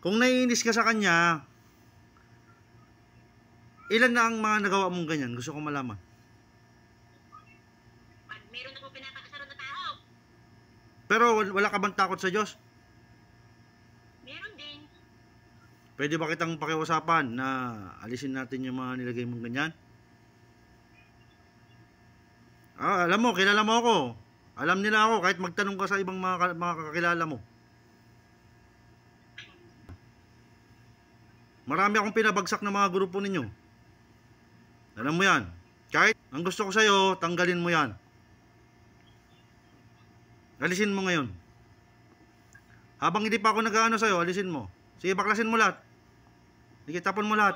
Kung naiinis ka sa kanya, ilan na ang mga nagawa mong ganyan? Gusto kong malaman. Pag meron ako pinapakasaron na tao. Pero wala ka bang takot sa Diyos? Meron din. Pwede ba kitang pakiusapan na alisin natin yung mga nilagay mong ganyan? Alam mo, kilala mo ako. Alam nila ako kahit magtanong ka sa ibang mga kakilala mo. Marami akong pinabagsak ng mga grupo ninyo. Alam mo yan. Kahit ang gusto ko sa'yo, tanggalin mo yan. Alisin mo ngayon. Habang hindi pa ako nag-aano sa'yo, alisin mo. Sige, baklasin mo lahat. Sige, tapon mo lahat.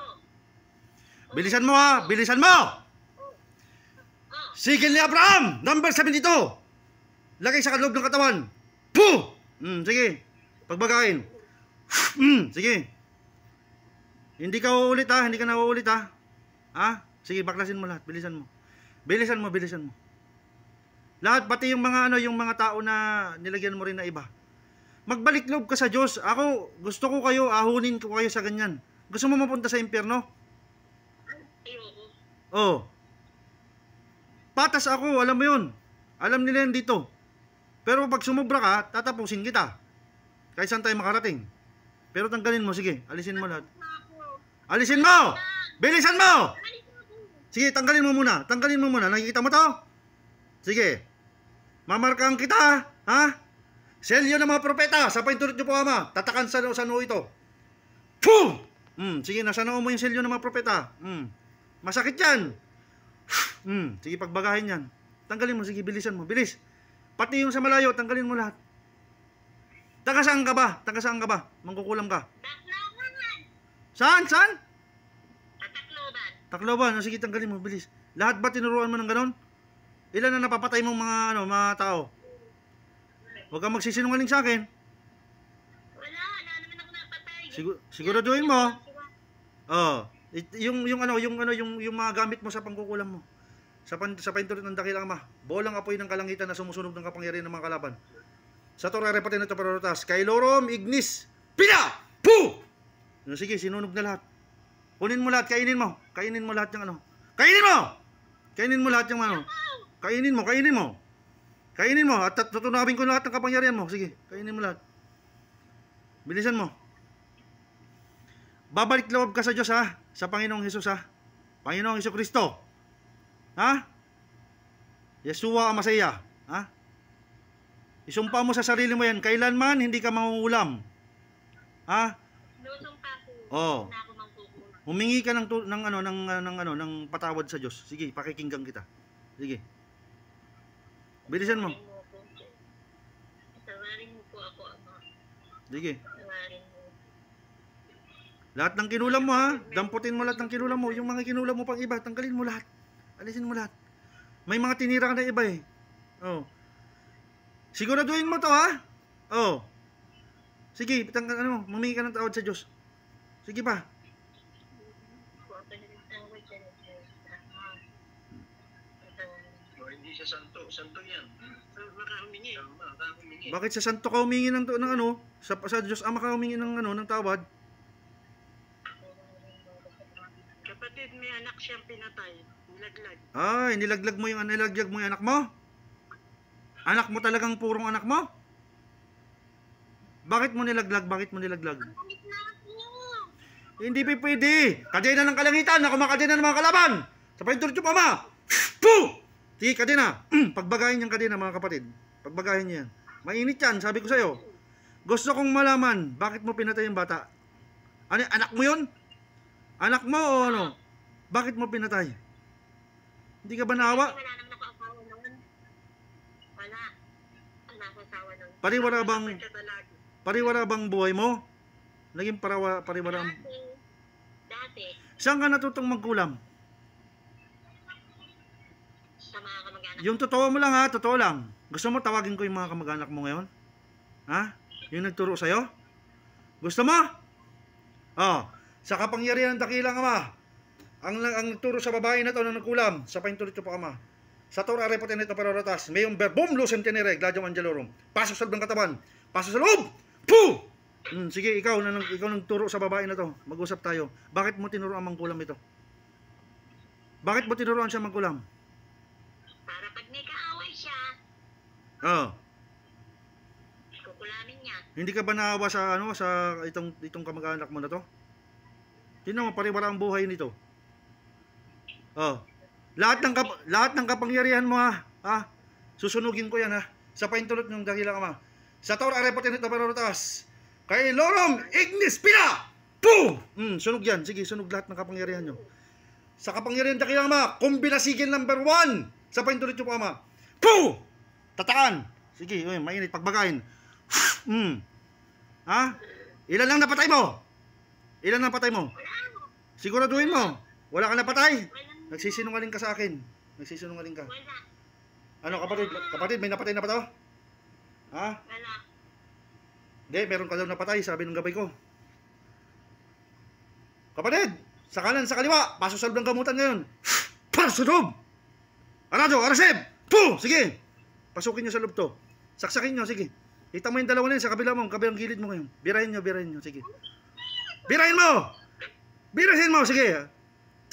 Bilisan mo ha! Bilisan mo! Sigil ni Abraham, number 72. Lagay sa loob ng katawan. Puh! Sige. Pagbagain. Sige. Hindi ka uulit ha. Hindi ka na uulit ha. Ha? Sige, baklasin mo lahat. Bilisan mo. Bilisan mo, bilisan mo. Lahat, pati yung mga ano, yung mga tao na nilagyan mo rin na iba. Magbalik loob ka sa Diyos. Ako, gusto ko kayo, ahunin ko kayo sa ganyan. Gusto mo mapunta sa impyerno? Ayoko. Oh. Patas ako, alam mo yun. Alam nila yan dito. Pero pag sumubra ka, tatapusin kita. Kahit saan tayo makarating. Pero tanggalin mo, sige. Alisin mo lahat. Alisin mo! Bilisan mo! Sige, tanggalin mo muna. Tanggalin mo muna. Nakikita mo to? Sige. Mamarkaan kita, ha? Selyo ng mga propeta. Sa paintulot nyo po, Ama. Tatakan sa noo ito. Puh! Sige, nasa noo mo yung selyo ng mga propeta. Masakit yan. Sige, pagbagahin yan. Tanggalin mo, sige, bilisan mo, bilis. Pati yung sa malayo, tanggalin mo lahat. Taga saan ka ba? Taga saan ka ba? Mangkukulam ka. Tacloban. Saan? Saan? Tacloban. Tacloban. Sige, tanggalin mo, bilis. Lahat ba tinuruan mo ng ganon? Ilan na napapatay mong mga tao? Huwag kang magsisinungaling sa akin. Wala naman ako napatay. Siguraduhin mo. Oh. Yung mga gamit mo sa pangkukulam mo. Sa paintulot ng dakilang Ama. Bolang apoy ng kalangitan na sumusunog ng kapangyarihan ng mga kalaban. Sa Torah repatin ito parotas. Kay Lorom Ignis. Pina! Puh! Sige, sinunog na lahat. Kunin mo lahat, kainin mo. Kainin mo lahat yung ano. Kainin mo! Kainin mo lahat yung ano. Kainin mo, kainin mo. Kainin mo. At tutunawin ko lahat ng kapangyarihan mo. Sige, kainin mo lahat. Bilisan mo. Babalik loob ka sa Diyos ha. Sa Panginoong Hesus ha. Panginoong Hesus Kristo. Ha? Yeshua ang Masaya. Ha? Isumpa mo sa sarili mo yan. Kailanman hindi ka mangungulam. Ha? Lusumpa ko. Oh. Na ako mangkukulam. Humingi ka ng patawad sa Diyos. Sige, pakikinggan kita. Sige. Bilisan mo. Tawarin mo po ako, Ama. Sige. Tawarin mo. Lahat ng kinulam mo ha. Damputin mo lahat ng kinulam mo. Yung mga kinulam mo pang iba, tanggalin mo lahat. Alisin mo lahat. May mga tinira ka na iba eh. Oh. Siguraduhin mo to ha. Oh. Sige, humingi ka ng tawad sa Diyos. Sige pa. Hindi siya santo. Santo yan. Makahumingi. Makahumingi. Bakit sa santo ka humingi ng ano? Sa Diyos Ama ka humingi ng ng tawad? Kapatid, may anak siyang pinatay. Nilaglag. Nilaglag mo yung anak mo? Anak mo talagang purong anak mo? Bakit mo nilaglag? Bakit mo nilaglag? Hindi pa pwede. Kadena ng kalangitan na kumakadena ng mga kalaban. Sa paintulot nyo pa, Ama. Puh! Sige, kadena. Pagbagahin yung kadena, mga kapatid. Pagbagahin niya yan. Mainit yan, sabi ko sa'yo. Gusto kong malaman, bakit mo pinatay yung bata? Ano, anak mo yun? Anak mo o ano? Bakit mo pinatay? Hindi ka ba naawa? Wala naman ako asawa noon. Wala. Wala ako asawa noon. Pariwara bang buhay mo? Naging pariwara. Dati. Saan ka natutong magkulam? Sa mga kamag-anak. Yung totoo mo lang ha, totoo lang. Gusto mo tawagin ko yung mga kamag-anak mo ngayon? Ha? Yung nagturo sa'yo? Gusto mo? Sa kapangyarihan ng dakilang Ama, ang nagturo sa babae na to na nagkulam, sa paintulot nyo pa Ama. Sa Torah repatin ito parotas, mayong verbum lucem tenere, gladium angelorum. Pasok sa loob ng katawan. Pasok sa loob! Puh! Sige, ikaw nagturo sa babae na to. Mag-usap tayo. Bakit mo tinuro ang mangkulam ito? Bakit mo tinuruan siya mangkulam? Para pag may kaaway siya, Oh, kukulamin niya. hindi ka ba naawa sa sa itong kamag-anak mo na to? Tingnan mo, pariwara ang buhay nito. Oh. Lahat ng kapangyarihan mo ha. Susunugin ko yan ha. Sa paintulot ng dakilang ama. Sa Tor arepotin ito parurutas. Kay Lorom Ignis Pila! Boom! Sunog yan. Sige, sunog lahat ng kapangyarihan nyo. Sa kapangyarihan ng dakilang ama, kombinasigil number 1. Sa paintulot nyo po ama. Boom! Tatakan. Sige, mainit. Pagbagain. Ha? Ilan lang napatay mo? Ilan lang napatay mo? Siguraduhin mo. Wala ka napatay. Nagsisinungaling ka sa akin. Nagsisinungaling ka. Wala. Ano kapatid? Kapatid, may napatay na pa to? Ha? Wala. Hindi, meron ka daw napatay, sabi ng gabay ko. Kapatid, sa kanan, sa kaliwa, paso sa loob ng gamutan ngayon. Para sa loob! Arado, arasib! Puh! Sige! Pasukin nyo sa loob to. Saksakin nyo, sige. Kita mo yung dalawa na yun sa kabila mo, kabilang gilid mo ngayon. Birahin nyo, sige. Birahin mo! Birahin mo, sige.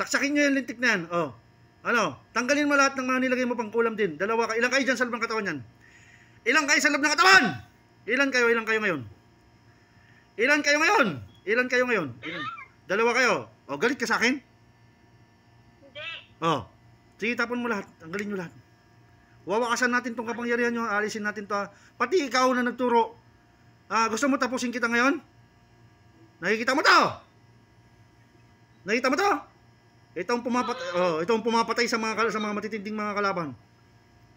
Saksakin nyo yung lintik na yan. Oh. Ano? Tanggalin mo lahat ng mga nilagay mo pang kulam din. Dalawa ka. Ilang kayo dyan sa loob ng katawan yan? Ilang kayo sa loob ng katawan? Ilan kayo ngayon? Ilan kayo ngayon? Dalawa kayo. O, galit ka sa akin? Hindi. O, sige, tapon mo lahat. Tanggalin nyo lahat. Wawakasan natin tong kapangyarihan nyo. Alisin natin to. Pati ikaw na nagturo. Gusto mo tapusin kita ngayon? Nakikita mo to? Nakita mo to? Itong pumapatay sa mga matitinding mga kalaban.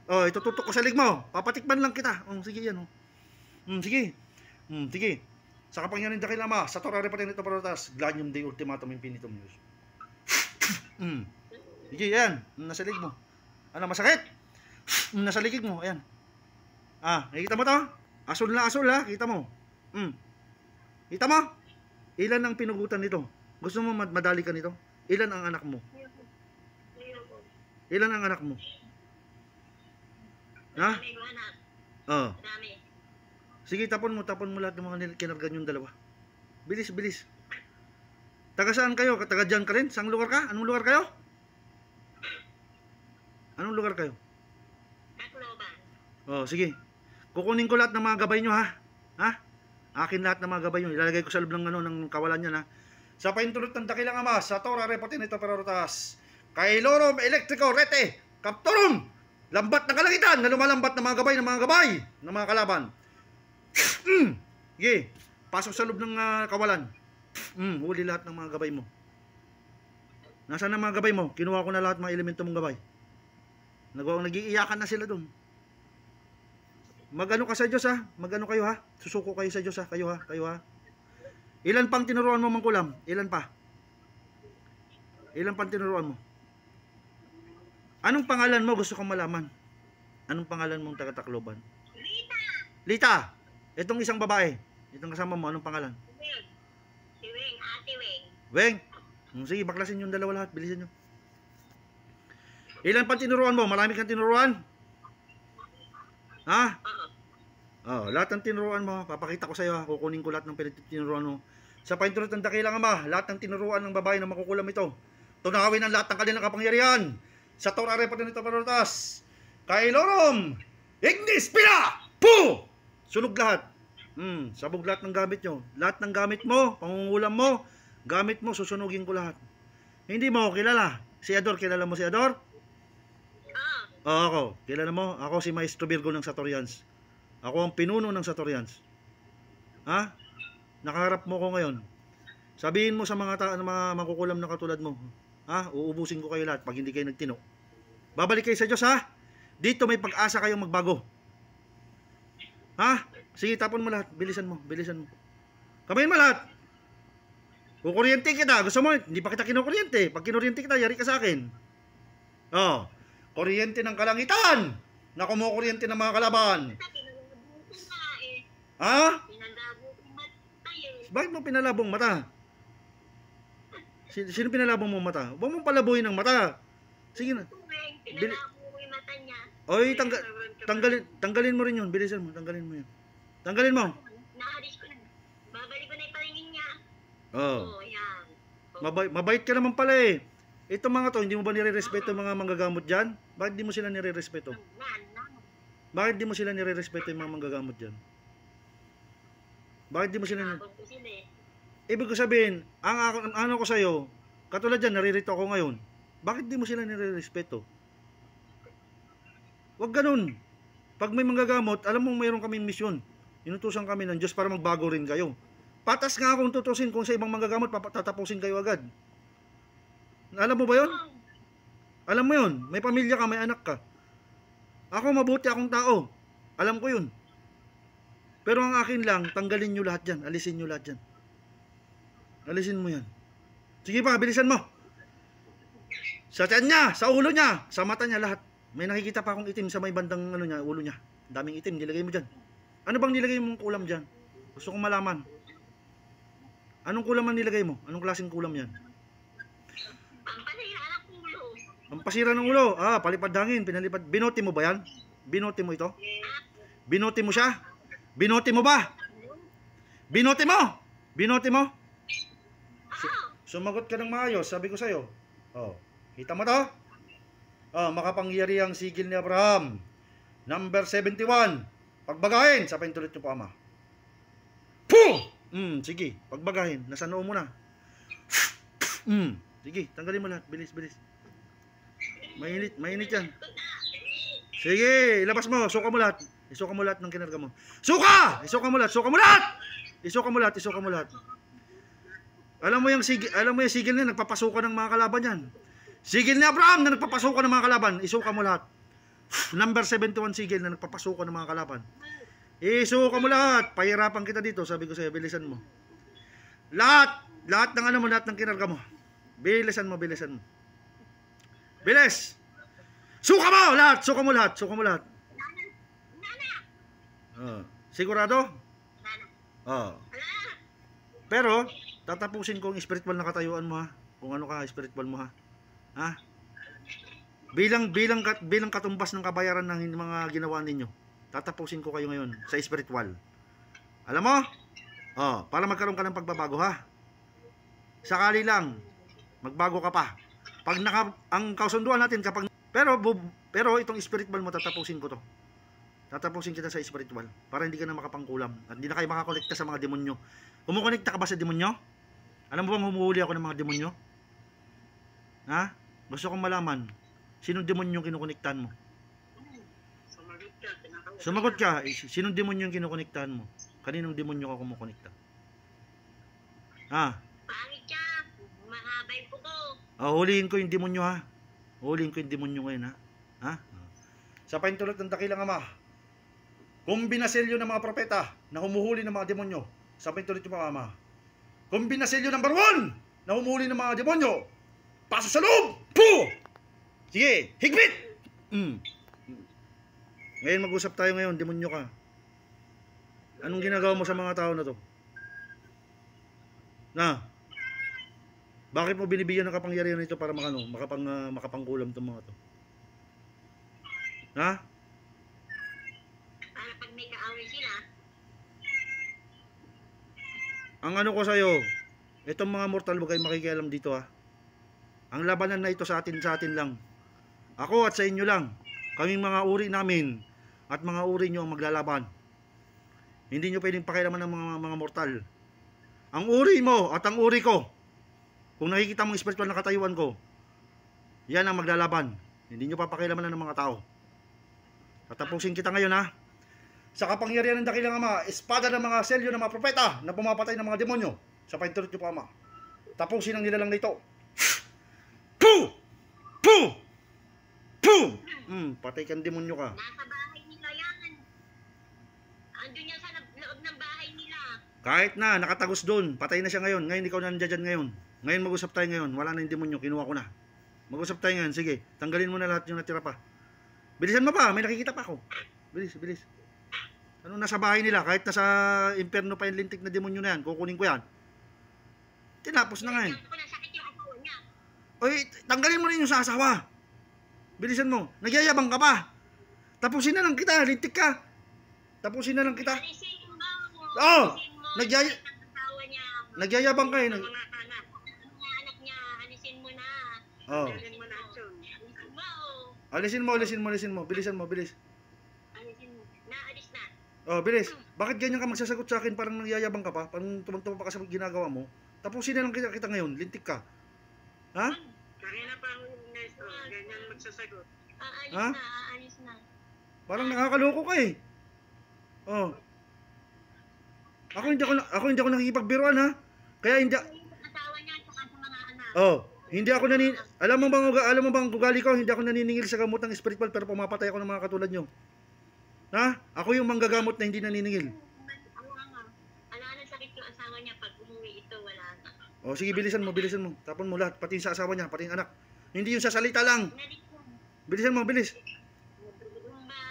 Oh, ito tutok ko sa lig mo. Papatikman lang kita. Sige yan. Sige. Sige. Sa kapangyarihan ng dakilang ama, sa Tor arepotin ito parurutas, Gladium Dei Ultimatum Infinitum Ius. Sige yan. Nasa lig mo. Ano, masakit? Nasa ligig mo. Ayan. Nakikita mo to? Asul na asul ha. Kita mo. Kita mo? Ilan ang pinugutan nito? Gusto mo madali ka nito? Ilan ang anak mo? Ilan ang anak mo? Ha? Oh. Dami. Sige, tapon mo lahat ng mga kinargan yung dalawa. Bilis. Taga saan kayo? Taga dyan ka rin? Saang lugar ka? Anong lugar kayo? Tacloban. Oh, sige. Kukunin ko lahat ng mga gabay nyo ha. Ha? Akin lahat ng mga gabay nyo. Ilalagay ko sa loob ng kawalan nyo ha. Sa paintulot ng dakilang ama, sa Tor arepotin ito parurutas. Kay Lorom Electrico Rete Captorum, lambat ng kalangitan na lumalambat ng mga gabay ng mga kalaban. Sige, pasok sa loob ng kawalan. Huli lahat ng mga gabay mo. Nasaan ang mga gabay mo? Kinuha ko na lahat ng mga elemento mong gabay. Nag-iiyakan na sila doon. Magano ka sa Diyos ha? Magano kayo ha? Susuko kayo sa Diyos ha? Kayo ha? Ilan pang tinuruan mo mangkulam? Ilan pa? Ilan pang tinuruan mo? Anong pangalan mo? Gusto kong malaman. Anong pangalan mong taga-Tacloban? Lita! Itong isang babae. Itong kasama mo, anong pangalan? Si Weng, Ate Weng. Weng! Sige, baklasin yung dalawa lahat. Bilisan nyo. Ilan pang tinuruan mo? Marami kang tinuruan? Ha? Lahat ng tinuruan mo, papakita ko sa iyo, kukunin ko lahat ng tinuruan mo. Sa paintulot ng dakilang ama, lahat ng tinuruan ng babae na makukulam ito. Tunawin ang lahat ng kanilang kapangyarihan. Sa Tor arepotin ito parurutas. Kay Lorom Ignis Pila! Puh! Sunog lahat. Sabog lahat ng gamit nyo. Lahat ng gamit mo, pangungulam mo, gamit mo, susunugin ko lahat. Hindi mo kilala. Si Ador, kilala mo si Ador? Ako. Kilala mo? Ako si Maestro Virgo ng Satorians. Ako ang pinuno ng Satorians. Ha? Nakaharap mo ko ngayon. Sabihin mo sa mga makukulam na katulad mo. Ha? Uubusin ko kayo lahat pag hindi kayo nagtino. Babalik kayo sa Diyos ha? Dito may pag-asa kayong magbago. Ha? Sige, tapon mo lahat. Bilisan mo. Kamayin mo lahat. Kukuryente kita. Gusto mo? Hindi pa kita kinukuryente. Pag kinuryente kita, yari ka sa akin. Kuryente ng kalangitan na kumukuryente ng mga kalaban. Ha? Bakit mo pinalabong mata? Sino pinalabong mo mata? Huwag mong palabuhin ang mata. Sige na. Pinalabo ko yung mata niya. Oy, tanggalin mo rin yun. Bilisan mo, tanggalin mo yun. Tanggalin mo. Naalis ko na. Oh. Oo, yan. Mabait ka naman pala eh. Itong mga to, hindi mo ba nire-respeto yung mga manggagamot dyan? Bakit di mo sila nire-respeto? Bakit di mo sila nire-respeto yung mga manggagamot dyan? Bakit di mo sila Ibig ko sabihin, ang ano ko sa'yo, katulad dyan, naririto ako ngayon. Bakit di mo sila nire-respeto? Huwag ganun. Pag may manggagamot, alam mo mayroon kaming misyon. Inutusan kami ng Diyos para magbago rin kayo. Patas nga akong tutusin kung sa ibang manggagamot, tatapusin kayo agad. Alam mo ba yun? Alam mo yun, may pamilya ka, may anak ka. Ako mabuti akong tao. Alam ko yun. Pero ang akin lang, tanggalin nyo lahat yan. Alisin nyo lahat yan. Alisin mo yan. Sige pa, bilisan mo. Sa tiyan niya, sa ulo niya, sa mata niya lahat. May nakikita pa akong itim sa may bandang ano niya, ulo niya. Daming itim, nilagay mo dyan. Ano bang nilagay mong kulam dyan? Gusto kong malaman. Anong kulam ang nilagay mo? Anong klaseng kulam yan? Pampasira ng ulo. Ang pasira ng ulo. Ah, palipad hangin, pinalipad. Binote mo ba yan? Binote mo ito? Binote mo siya? Binote mo ba? Binote mo? Binote mo? Sumagot ka ng maayos, sabi ko sa'yo. Oh, kita mo to? Oh, makapangyarihang sigil ni Abraham. Number 71. Pagbagahin, sapain tuloy nyo po, ama. Puh! Sige, pagbagahin. Nasa noo mo na. Sige, tanggalin mo lahat. Bilis, bilis. Mainit yan. Sige, ilabas mo. Suka mo lahat. Isuka mo lahat ng kinarga mo. Suka! Isuka mo lahat. Suka mo lahat! Isuka mo lahat. Isuka mo lahat. Alam mo yung sigil niya, nagpapasukan ng mga kalaban yan. Sigil ni Abraham na nagpapasukan ng mga kalaban. Isuka mo lahat. Number 71 sigil na nagpapasukan ng mga kalaban. Isuka mo lahat. Pahirapan kita dito. Sabi ko sa'yo, bilisan mo. Lahat ng ano mo, lahat ng kinarga mo. Bilisan mo. Bilis! Suka mo lahat! Suka mo lahat. Sigurado? Pero, tatapusin ko ang spiritual na katayuan mo ha. Kung ano ka, spiritual mo ha. Ha? Bilang katumbas ng kabayaran ng mga ginawa ninyo. Tatapusin ko kayo ngayon sa spiritual. Alam mo? Para magkaroon ka ng pagbabago ha. Sakali lang, magbago ka pa. Ang kausunduan natin kapag pero itong spiritual mo tatapusin ko to. Tatapusin kita sa spiritual para hindi ka na makapangkulam at hindi na kayo makakolekta sa mga demonyo. Kumukonekta ka ba sa demonyo? Alam mo bang humuhuli ako ng mga demonyo? Ha? Gusto kong malaman, sinong demonyo yung kinukonektahan mo? Sumagot ka. Sinong demonyo yung kinukonektahan mo? Kaninong demonyo ka kumukonekta? Ha? Pangit siya. Mahabay po ko. Huliin ko yung demonyo ha. Huliin ko yung demonyo ngayon ha. Ha? Sa paintulot ng dakilang ama, kombinaselyo ng mga propeta na humuhuli ng mga demonyo. Sa paintulot yung mga ama. Kombinaselyo number 1 na humuhuli ng mga demonyo. Paso sa loob! Puh! Sige, higpit! Ngayon mag-usap tayo ngayon, demonyo ka. Anong ginagawa mo sa mga tao na to? Na? Bakit mo binibigyan ng kapangyarihan nito para makapangkulam itong mga to? Ha? Para pag may kaaway sila. Ang ano ko sa'yo, itong mga mortal huwag kayong makikialam dito ha. Ang labanan na ito sa atin lang. Ako at sa inyo lang. Kaming mga uri namin at mga uri nyo ang maglalaban. Hindi nyo pwedeng pakialaman ng mga mortal. Ang uri mo at ang uri ko, kung nakikita mong spiritual na katayuan ko, yan ang maglalaban. Hindi nyo papakialaman ng mga tao. Tatapusin kita ngayon ha. Sa kapangyarihan ng dakilang ama, espada ng mga selyo ng mga propeta na pumapatay ng mga demonyo. Sa paintulot nyo po ama. Tapusin ang nilalang nito. Puh! Puh! Puh! Patay kang demonyo ka. Nasa bahay nila yan. Andun yan sa loob ng bahay nila. Kahit na, nakatagos doon. Patay na siya ngayon. Ngayon ikaw nandiyan dyan ngayon. Ngayon mag-usap tayo ngayon. Wala na yung demonyo. Kinuha ko na. Mag-usap tayo ngayon. Sige, tanggalin mo na lahat yung natira pa. Bilisan mo pa. May nakikita pa ako. Bilis, bilis. Ano nasa bahay nila? Kahit nasa impyerno pa yung lintik na demonyo na yan. Kukunin ko yan. Tinapos na ngayon. Oy, tanggalin mo rin yung sasawa. Bilisan mo. Nagyayabang ka pa. Tapusin na lang kita. Lintik ka. Tapusin na lang kita. Alisin mo. Oo. Alisin mo. Ang asawa niya. Nagyayabang ka eh. Mga anak. Mga anak niya, alisin mo na. Oh. Alisin mo na action. Alisin mo, oh. Alisin mo. Bilisan mo, bilis. Alisin mo. Naalis na. Oh, bilis. Bakit ganyan ka magsasagot sa akin? Parang nagyayabang ka pa? Parang tumang-tuma pa ka sa ginagawa mo? Tapusin na lang kita ngayon. Lintik ka. Ha? Kanina pa ako yung nesto. Ganyan magsasagot. Aalis Ha? na, aalis na. Parang nakakaloko ka eh. Oh. Ako hindi ako nakikipagbiruan ha. Kaya hindi Yung asawa niya, tsaka sa mga anak. Oh, hindi ako alam mo bang ugali ko, hindi ako naniningil sa gamot ng spiritual pero pumapatay ako ng mga katulad nyo. Ha? Ako yung manggagamot na hindi naniningil. Wala na sakit yung asawa niya. Pag umuwi ito, wala na. Oh, sige, bilisan mo. Tapon mo lahat, pati yung sa asawa niya, pati yung anak. Hindi yung sa salita lang. Inalis ko. Bilisan mo, bilis. Rumba,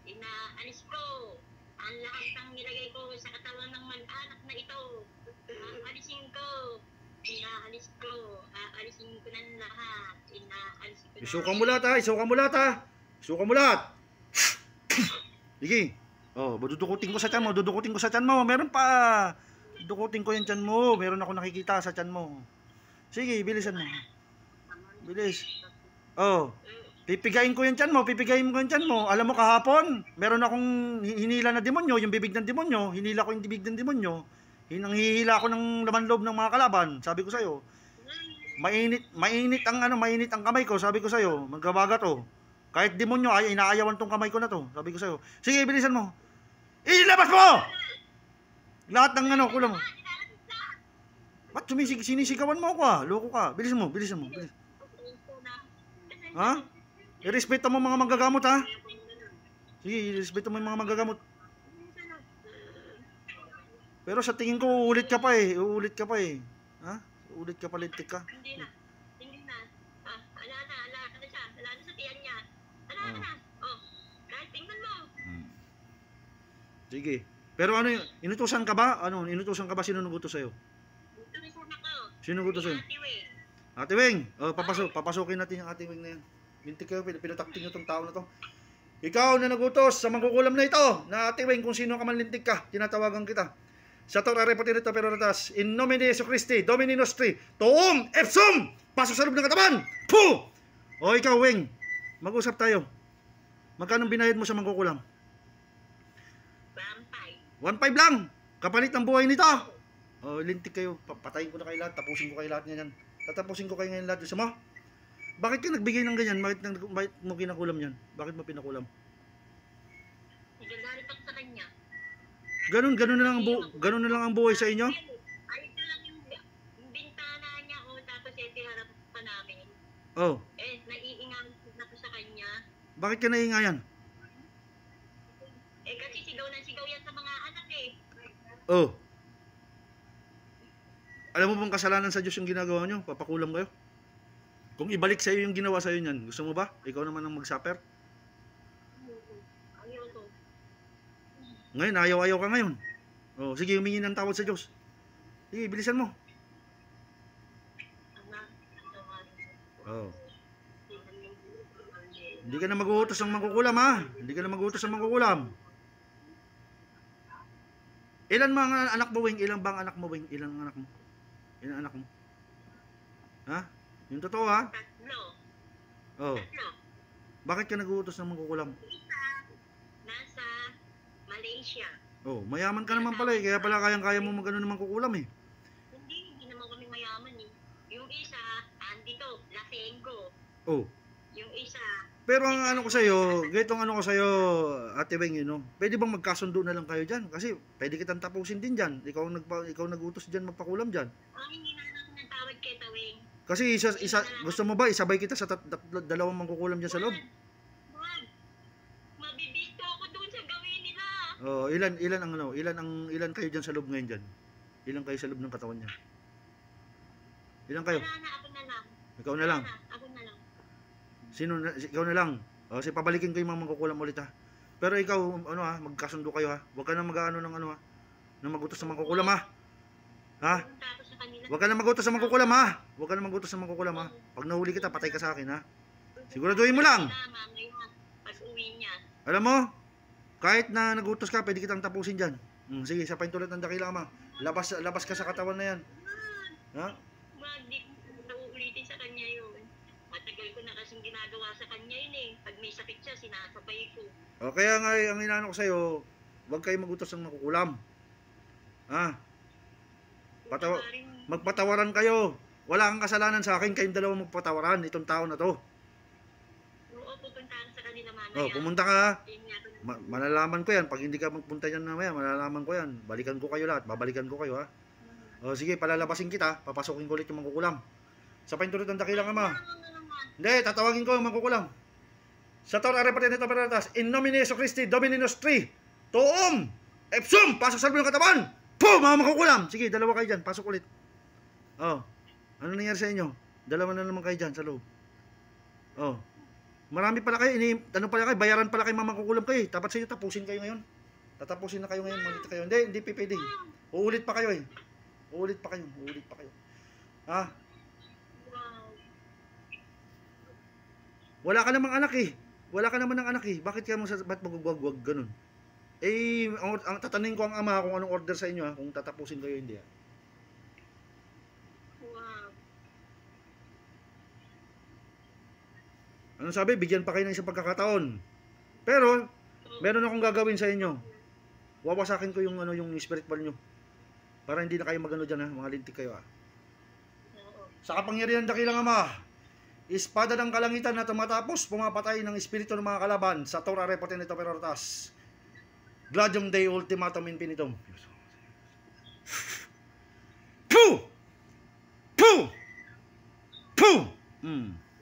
inaalis ko. Ang lahat ng nilagay ko sa katawan ng mag-anak na ito. Aalisin ko. Inaalis ko. Aalisin ko ng lahat. Inaalis ko na. Isukan mo lahat. Sige. Oh, dudukutin ko sa tiyan mo. Meron pa. Dudukutin ko yung tiyan mo. Meron ako nakikita sa tiyan mo. Sige, bilisan mo. Bilis. Oh. Pipigayin ko yung tiyan mo. Alam mo kahapon, meron akong hinila na demonyo, yung bibig ng demonyo. Hinila ko yung bibig ng demonyo. Hinanghihila ko ng laman loob ng mga kalaban. Sabi ko sa'yo. Mainit ang kamay ko. Sabi ko sa'yo, magkabaga to. Kahit demonyo ay inaayawan tong kamay ko na to. Sabi ko sa'yo. Sige, bilisan mo. Ilabas mo! Lahat ng kulam mo. Ba't sinisigawan mo ako Loko ka. Bilisan mo. Bilis. Ha? Irespeto mo mga manggagamot ha? Sige, irespeto mo yung mga manggagamot. Pero sa tingin ko, uulit ka pa eh. Ha? Uulit ka pa, lintik ka. Hindi na. Wala na siya. Wala na sa tiyan niya. Wala na. Oh, kahit tingnan mo. Sige. Pero inutusan ka ba? Sino nagutos sa'yo? Ito may sana ko. Sino nagutos sa'yo? Ate Weng. Ate Weng. Oh, papasukin natin yung Ate Weng na yan. Lintik kayo, pinatakting nyo tong tao na to. Ikaw na nagutos sa mangkukulam na ito, na Ate Weng, kung sino ka man lintik ka, tinatawagan kita. Sa Torah Repatirito Peroratas, in nomine Jesu Christi, Domini Nostri, Toom, Epsum, pasok sa loob ng katawan. Puh! O ikaw, Weng, mag-usap tayo. Magkano binayad mo sa mangkukulam? 1.5 lang. Kapalit ng buhay nito. O, lintik kayo. Patayin ko na kayo lahat. Tapusin ko kayo lahat ngayon. Tatapusin ko kayo ngayon lahat. Gusto mo? Bakit ka nagbigay ng ganyan? Bakit mo kinakulam yan? Bakit mo pinakulam? Nagagalit ako sa kanya. Ganun na lang ang buhay sa inyo? Ayos na lang yung bintana niya tapos harap pa namin. Oh. Naiingan ako sa kanya. Bakit ka naingayan? Kasi sigaw yan sa mga anak eh. Oh. Alam mo bang kasalanan sa Diyos yung ginagawa nyo? Papakulam kayo? Kung ibalik sa iyo yung ginawa sa iyo niyan, gusto mo ba? Ikaw naman ang mag-suffer? Ayaw ko. Ngayon, ayaw ka ngayon. Oh, sige, humingi ng tawad sa Diyos. Sige, bilisan mo. Oh. Hindi ka na mag-uutos ng mangkukulam ha. Ilan mga anak mo, Weng? Ilang bang anak mo, Weng? Ilang anak mo? Ha? Yung totoo ha? 3. Oh. 3. Bakit ka nag-uutos ng mangkukulam? Isa, nasa Malaysia. Oh, mayaman ka naman pala eh. Kaya pala kayang-kaya mo mag-ano ng mangkukulam eh. Hindi naman kami mayaman eh. Yung isa, andito, Lasenggo. Oh. Yung isa, Pero ang ano ko sa'yo, Ate Weng, pwede bang magkasundo na lang kayo dyan? Kasi pwede kitang tapusin din dyan. Ikaw nag-utos dyan, magpakulam dyan. hindi na lang natawad kay Taweng. Kasi gusto mo ba isabay kita sa dalawang mangkukulam dyan sa loob? Juan, mabibisto ako doon sa gawin nila. Oh, ilan kayo dyan sa loob ngayon dyan? Ilan kayo sa loob ng katawan niya? Ilan kayo? Wala na, ako na lang. Ikaw na lang. Ako na lang. Ikaw na lang. O, kasi pabalikin ko yung mga mangkukulam ulit ha. Pero ikaw, magkasundo kayo ha. Huwag ka na mag-ano ng ng magutos sa mangkukulam ha. Ha? Punta ako sa kanila. Huwag ka na magutos sa mangkukulam ha. Pag nahuli kita, patay ka sa akin ha. Siguraduhin mo lang. Mamaya, pag-uwi niya. Alam mo, kahit na nagutos ka, pwede kitang tapusin dyan. Sige, sapain tulad ng dakila ama. Labas ka sa katawan na yan. Ha? Wag, di ko uulitin sa kanya yun. Matagal ko na kasing ginagawa sa kanya yun eh. Pag may sakit siya, sinasabay ko. O kaya nga, ang inaano ko sa'yo, huwag kayo magutos ng makukulam. Ha? Magpatawaran kayo. Wala kang kasalanan sa akin, kayong dalawa magpatawaran itong tao na to. Oo, pupuntahan sa kanila mamaya. O, pumunta ka. Ayun nga, Malalaman ko yan. Pag hindi ka magpunta yan mamaya, malalaman ko yan. Balikan ko kayo lahat. Babalikan ko kayo, ha? O, sige, palalabasin kita. Papasukin ko ulit yung mangkukulam. Sa paintulot ng dakilang ama. Hindi, tatawagin ko yung mangkukulam. Sa Tor Arepatinito Peratas, in nomine Jesu Christi, Domini Nostri, Toom, Epsum, pasok sa loob ng katawan. Pum, mga mangkukulam. Sige, dalawa kayo dyan. Pasok ulit. O, ano nangyari sa inyo? Dalawa na naman kayo dyan sa loob. O, marami pala kayo, ano pala kayo, bayaran pala kayo mamangkukulam kayo eh. Dapat sa inyo, tapusin kayo ngayon. Tatapusin na kayo ngayon, malit kayo. Hindi pipili. Uulit pa kayo eh. Uulit pa kayo. Ha? wow. Wala ka namang anak eh. Wala ka naman ng anak eh. Bakit ba't magwagwag ganun? Eh, ang tatanungin ko ang ama kung anong order sa inyo ha, kung tatapusin kayo hindi ha. Wow. Anong sabi? Bigyan pa kayo ng isang pagkakataon. Pero, meron akong gagawin sa inyo. Wawasakin ko yung spiritual nyo. Para hindi na kayo magano dyan ha. Mga lintik kayo ha. Oo. Sa kapangyarihan dakilang ama, espada ng kalangitan na tumatapos, pumapatay ng espiritu ng mga kalaban sa Tor Arepatinito Peratas. Gladium Dei Ultimatum Infinitum. Puh! Puh! Puh!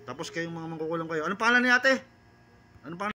Tapos kayong mga mangkukulam kayo. Anong pangalan ni ate? Anong pangalan?